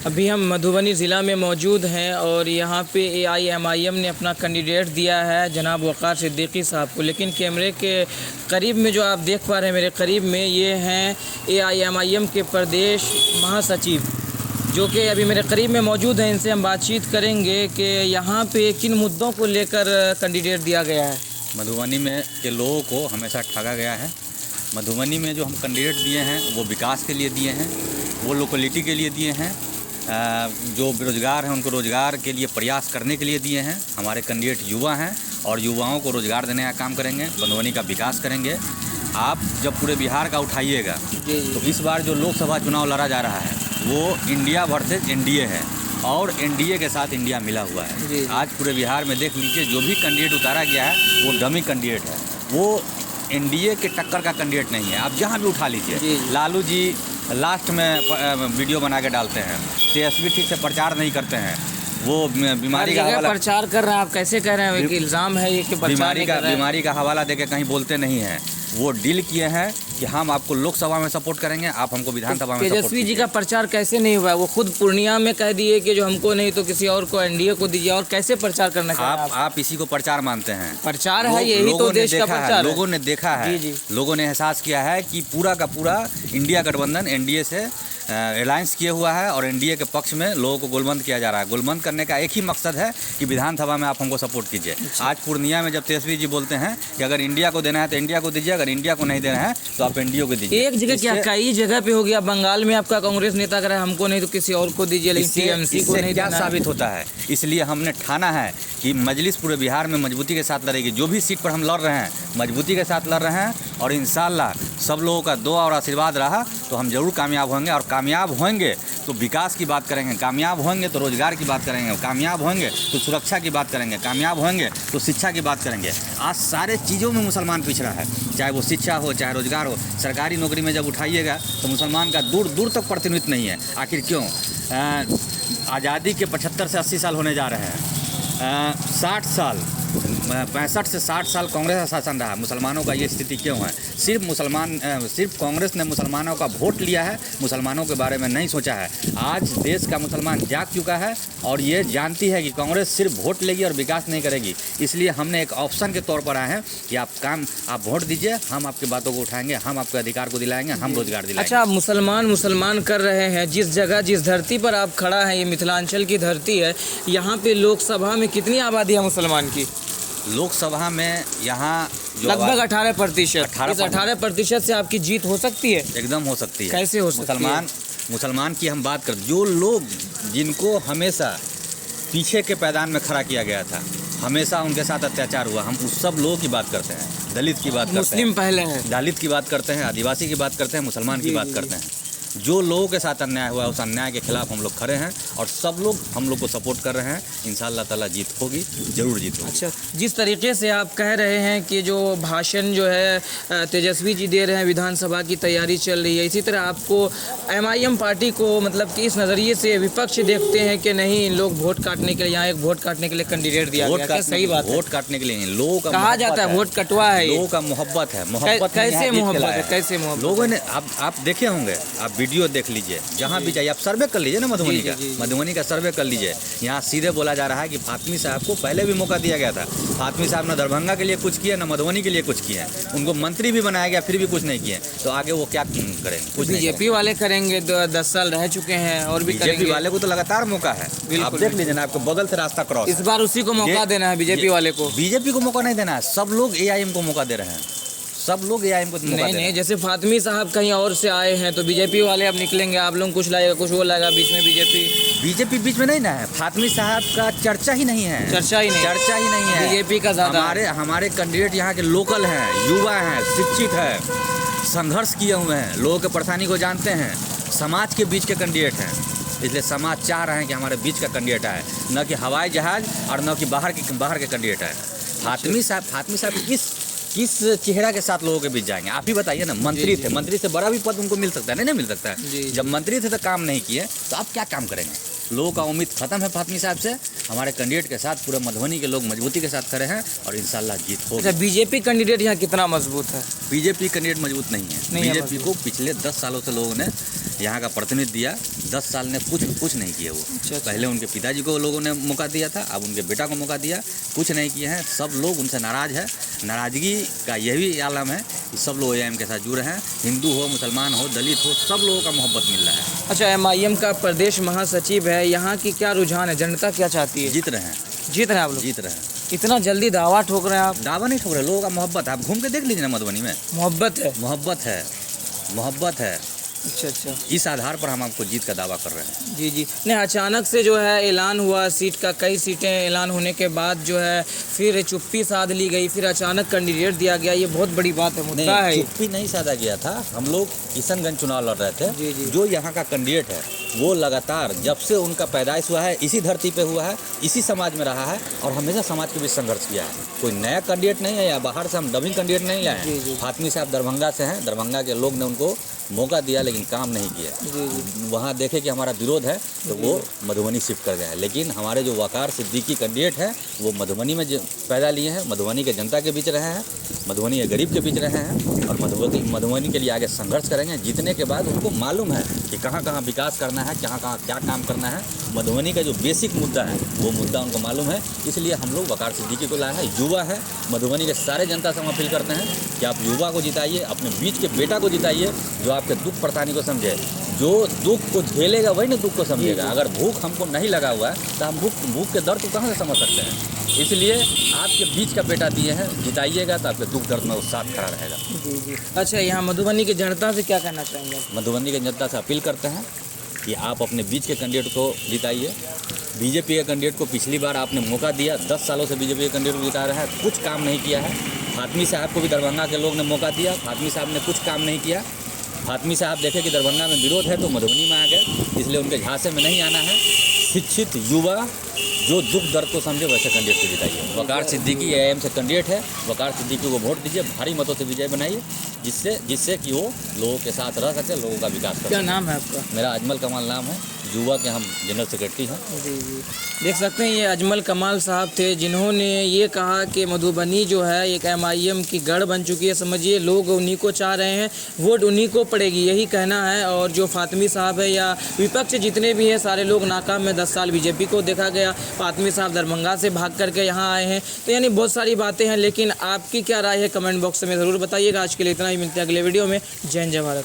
अभी हम मधुबनी ज़िला में मौजूद हैं और यहाँ पे AIMIM ने अपना कैंडिडेट दिया है जनाब वक़ार सिद्दीकी साहब को, लेकिन कैमरे के करीब में जो आप देख पा रहे हैं मेरे करीब में, ये हैं AIMIM के प्रदेश महासचिव जो कि अभी मेरे करीब में मौजूद हैं। इनसे हम बातचीत करेंगे कि यहाँ पे किन मुद्दों को लेकर कैंडिडेट दिया गया है। मधुबनी में के लोगों को हमेशा ठगा गया है। मधुबनी में जो हम कैंडिडेट दिए हैं वो विकास के लिए दिए हैं, वो लोकेलिटी के लिए दिए हैं, जो बेरोज़गार हैं उनको रोज़गार के लिए प्रयास करने के लिए दिए हैं। हमारे कैंडिडेट युवा हैं और युवाओं को रोज़गार देने का काम करेंगे, मधुबनी का विकास करेंगे। आप जब पूरे बिहार का उठाइएगा तो इस बार जो लोकसभा चुनाव लड़ा जा रहा है वो इंडिया वर्सेस NDA है और NDA के साथ इंडिया मिला हुआ है। आज पूरे बिहार में देख लीजिए, जो भी कैंडिडेट उतारा गया है वो डमी कैंडिडेट है, वो NDA के टक्कर का कैंडिडेट नहीं है। आप जहाँ भी उठा लीजिए, लालू जी लास्ट में वीडियो बना के डालते हैं, तेजस्वी ठीक से प्रचार नहीं करते हैं, वो बीमारी का हवाला प्रचार कर रहे हैं। आप कैसे कह रहे हैं कि इल्ज़ाम है ये कि बीमारी का हवाला देके कहीं बोलते नहीं हैं। वो डील किए हैं कि हम आपको लोकसभा में सपोर्ट करेंगे, आप हमको विधानसभा में। तेजस्वी जी का प्रचार कैसे नहीं हुआ? वो खुद पूर्णिया में कह दिए कि जो हमको नहीं तो किसी और को NDA को दीजिए, और कैसे प्रचार करना चाहिए? आप इसी को प्रचार मानते हैं? प्रचार है, यही तो देश का प्रचार है। लोगों ने देखा है, लोगों ने एहसास किया है कि पूरा का पूरा इंडिया गठबंधन NDA से अलायंस किए हुआ है और NDA के पक्ष में लोगों को गोलबंद किया जा रहा है। गोलबंद करने का एक ही मकसद है कि विधानसभा में आप हमको सपोर्ट कीजिए। आज पूर्णिया में जब तेजस्वी जी बोलते हैं कि अगर इंडिया को देना है तो इंडिया को दीजिए, अगर इंडिया को नहीं देना है तो आप NDA को दीजिए। एक जगह क्या, कई जगह पे हो गया। बंगाल में आपका कांग्रेस नेता कह रहा है हमको नहीं तो किसी और को दीजिए, लेकिन TMC को नहीं। क्या साबित होता है? इसलिए हमने ठाना है कि मजलिस पूरे बिहार में मजबूती के साथ लड़ेगी। जो भी सीट पर हम लड़ रहे हैं मजबूती के साथ लड़ रहे हैं और इंशाल्लाह सब लोगों का दुआ और आशीर्वाद रहा तो हम जरूर कामयाब होंगे। और कामयाब होंगे तो विकास की बात करेंगे, कामयाब होंगे तो रोजगार की बात करेंगे, कामयाब होंगे तो सुरक्षा की बात करेंगे, कामयाब होंगे तो शिक्षा की बात करेंगे। आज सारे चीज़ों में मुसलमान पिछड़ा है, चाहे वो शिक्षा हो चाहे रोजगार हो। सरकारी नौकरी में जब उठाइएगा तो मुसलमान का दूर दूर तक प्रतिनिधित्व नहीं है। आखिर क्यों? आज़ादी के 75 से 80 साल होने जा रहे हैं, 60 साल 65 से 60 साल कांग्रेस का शासन रहा। मुसलमानों का ये स्थिति क्यों है? सिर्फ कांग्रेस ने मुसलमानों का वोट लिया है, मुसलमानों के बारे में नहीं सोचा है। आज देश का मुसलमान जाग चुका है और ये जानती है कि कांग्रेस सिर्फ वोट लेगी और विकास नहीं करेगी। इसलिए हमने एक ऑप्शन के तौर पर आए हैं कि आप वोट दीजिए, हम आपकी बातों को उठाएंगे, हम आपके अधिकार को दिलाएंगे, हम रोजगार दिलाएंगे। अच्छा, मुसलमान कर रहे हैं। जिस जगह जिस धरती पर आप खड़ा है, ये मिथिलांचल की धरती है, यहाँ पे लोकसभा में कितनी आबादी है मुसलमान की? लोकसभा में यहाँ लगभग 18%। 18% से आपकी जीत हो सकती है? एकदम हो सकती है। कैसे हो सकती है? मुसलमान की हम बात करें, जो लोग जिनको हमेशा पीछे के पैदान में खड़ा किया गया था, हमेशा उनके साथ अत्याचार हुआ, हम उस सब लोगों की बात करते हैं। दलित की बात करते हैं, मुस्लिम पहले हैं, दलित की बात करते हैं, आदिवासी की बात करते हैं, मुसलमान की बात करते हैं। जो लोगों के साथ अन्याय हुआ है उस अन्याय के खिलाफ हम लोग खड़े हैं और सब लोग हम लोग को सपोर्ट कर रहे हैं। इंशाअल्लाह ताला जीत होगी, जरूर जीत होगी। अच्छा, जिस तरीके से आप कह रहे हैं कि जो भाषण जो है तेजस्वी जी दे रहे हैं, विधानसभा की तैयारी चल रही है, इसी तरह आपको MIM पार्टी को मतलब कि इस नज़रिए से विपक्ष देखते हैं कि नहीं, इन लोग वोट काटने के लिए, यहाँ एक वोट काटने के लिए कैंडिडेट दिया गया? क्या सही बात है? वोट काटने के लिए लोगों का कहा जाता है वोट कटवा है, लोगों का मोहब्बत है। मोहब्बत कैसे मोहब्बत है? कैसे मोहब्बत? लोगों ने आप देखे होंगे, आप वीडियो देख लीजिए, जहाँ भी जाइए आप सर्वे कर लीजिए ना मधुबनी का सर्वे कर लीजिए। यहाँ सीधे बोला जा रहा है कि फातमी साहब को पहले भी मौका दिया गया था। फातमी साहब न दरभंगा के लिए कुछ किए, न मधुबनी के लिए कुछ किए। उनको मंत्री भी बनाया गया, फिर भी कुछ नहीं किए। तो आगे वो क्या करेंगे? कुछ बीजेपी वाले करेंगे, 10 साल रह चुके हैं और भी बीजेपी वाले को तो लगातार मौका है। आप देख लीजिए ना, आपको बगल से रास्ता क्रॉस। इस बार उसी को मौका देना है, बीजेपी वाले को। बीजेपी को मौका नहीं देना है, सब लोग AIM को मौका दे रहे हैं। सब लोग AIM को नहीं, जैसे फातमी साहब कहीं और से आए हैं तो बीजेपी वाले अब निकलेंगे, आप लोग कुछ लाएगा, कुछ वो लाएगा, बीच में बीजेपी बीच में नहीं ना है। फातमी साहब का चर्चा ही नहीं है, चर्चा ही नहीं है बीजेपी का ज़्यादा। हमारे कैंडिडेट यहाँ के लोकल हैं, युवा हैं, शिक्षित है, संघर्ष किए हुए हैं, लोगों के परेशानी को जानते हैं, समाज के बीच के कैंडिडेट हैं। इसलिए समाज चाह रहे हैं कि हमारे बीच का कैंडिडेट आए, न कि हवाई जहाज और न कि बाहर के कैंडिडेट आए। फातमी साहब किस चेहरा के साथ लोगों के बीच जाएंगे? आप ही बताइए ना। मंत्री थे, मंत्री से बड़ा भी पद उनको मिल सकता है? नहीं मिल सकता है। जब मंत्री थे तो काम नहीं किए तो आप क्या काम करेंगे? लोगों का उम्मीद खत्म है फातमी साहब से। हमारे कैंडिडेट के साथ पूरे मधुबनी के लोग मजबूती के साथ खड़े हैं और इंशाल्लाह जीत होगी। अच्छा, बीजेपी कैंडिडेट यहाँ कितना मजबूत है? बीजेपी कैंडिडेट मजबूत नहीं है। बीजेपी को पिछले 10 सालों से लोगों ने यहाँ का प्रतिनिधित्व दिया, 10 साल ने कुछ नहीं किए वो। अच्छा। पहले उनके पिताजी को लोगों ने मौका दिया था, अब उनके बेटा को मौका दिया, कुछ नहीं किए हैं। सब लोग उनसे नाराज़ है। नाराज़गी का यही आलम है कि सब लोग एआईएम के साथ जुड़ रहे हैं। हिंदू हो, मुसलमान हो, दलित हो, सब लोगों का मोहब्बत मिल रहा है। अच्छा, एमआईएम का प्रदेश महासचिव है, यहाँ की क्या रुझान है, जनता क्या चाहती है? जीत रहे हैं, जीत रहे हैं आप लोग? जीत रहे हैं। इतना जल्दी दावा ठोक रहे हैं आप? दावा नहीं ठोक रहे, लोगों का मोहब्बत है। आप घूम के देख लीजिए ना मधुबनी में, मोहब्बत है। मोहब्बत है, मोहब्बत है। अच्छा अच्छा। इस आधार पर हम आपको जीत का दावा कर रहे हैं। जी जी। नहीं, अचानक से जो है ऐलान हुआ सीट का, कई सीटें ऐलान होने के बाद जो है फिर चुप्पी साध ली गई, फिर अचानक कैंडिडेट दिया गया, ये बहुत बड़ी बात है, मुद्दा है। चुप्पी नहीं साधा गया था। हम लोग किशनगंज चुनाव लड़ रहे थे। जी जी। जो यहाँ का कैंडिडेट है वो लगातार जब से उनका पैदाइश हुआ है इसी धरती पे हुआ है, इसी समाज में रहा है और हमेशा समाज के बीच संघर्ष किया है। कोई नया कैंडिडेट नहीं है या बाहर से हम डबिंग कैंडिडेट नहीं लाए जी जी। हैं। फातमी साहब दरभंगा से हैं, दरभंगा के लोग ने उनको मौका दिया लेकिन काम नहीं किया। जी जी। वहाँ देखे कि हमारा विरोध है तो वो मधुबनी शिफ्ट कर गए हैं। लेकिन हमारे जो वकार सिद्दीकी कैंडिडेट हैं वो मधुबनी में पैदा लिए हैं, मधुबनी के जनता के बीच रहे हैं, मधुबनी के गरीब के बीच रहे हैं और मधुबनी के लिए आगे संघर्ष करेंगे। जीतने के बाद उनको मालूम है कि कहाँ कहाँ विकास करना है, कहाँ कहाँ क्या काम करना है। मधुबनी का जो बेसिक मुद्दा है वो मुद्दा उनको मालूम है, इसलिए हम लोग वकार सिद्दीकी को लाए हैं। युवा है, मधुबनी के सारे जनता से हम अपील करते हैं कि आप युवा को जिताइए, अपने बीच के बेटा को जिताइए जो आपके दुख परेशानी को समझे। जो दुख को झेलेगा वही ना दुख को समझेगा। अगर भूख हमको नहीं लगा हुआ है तो हम भूख के दर्द को कहाँ से समझ सकते हैं। इसलिए आपके बीच का बेटा दिए हैं, जिताइएगा तो आपके दुख दर्द में वो साथ खड़ा रहेगा। जी जी। अच्छा, यहाँ मधुबनी की जनता से क्या कहना चाहेंगे? मधुबनी की जनता से अपील करते हैं कि आप अपने बीच के कैंडिडेट को जिताइए। बीजेपी के कैंडिडेट को पिछली बार आपने मौका दिया, 10 सालों से बीजेपी के कैंडिडेट को जिता रहा है, कुछ काम नहीं किया है। फातमी साहब को भी दरभंगा के लोग ने मौका दिया, फातमी साहब ने कुछ काम नहीं किया। फातमी साहब देखे कि दरभंगा में विरोध है तो मधुबनी में आ गए, इसलिए उनके झांसे में नहीं आना है। शिक्षित युवा जो दुख दर्द को समझे वैसे कैंडिडेट को जिताइए। वकार सिद्दीकी एआईएम से कैंडिडेट है, वकार सिद्दीकी को वोट दीजिए, भारी मतों से विजय बनाइए, जिससे कि वो लोगों के साथ रह सके, लोगों का विकास कर सके। क्या नाम है आपका? मेरा अजमल कमाल नाम है, युवा के हम जनरल सेक्रेटरी हैं। जी जी। देख सकते हैं ये अजमल कमाल साहब थे जिन्होंने ये कहा कि मधुबनी जो है एक एमआईएम की गढ़ बन चुकी है। समझिए, लोग उन्हीं को चाह रहे हैं, वोट उन्हीं को पड़ेगी, यही कहना है। और जो फातमी साहब है या विपक्ष जितने भी हैं सारे लोग नाकाम में। 10 साल बीजेपी को देखा गया, फातमी साहब दरभंगा से भाग करके यहाँ आए हैं। तो यानी बहुत सारी बातें हैं, लेकिन आपकी क्या राय है कमेंट बॉक्स में ज़रूर बताइएगा। आज के लिए इतना ही, मिलते हैं अगले वीडियो में। जय हिंद, जय भारत।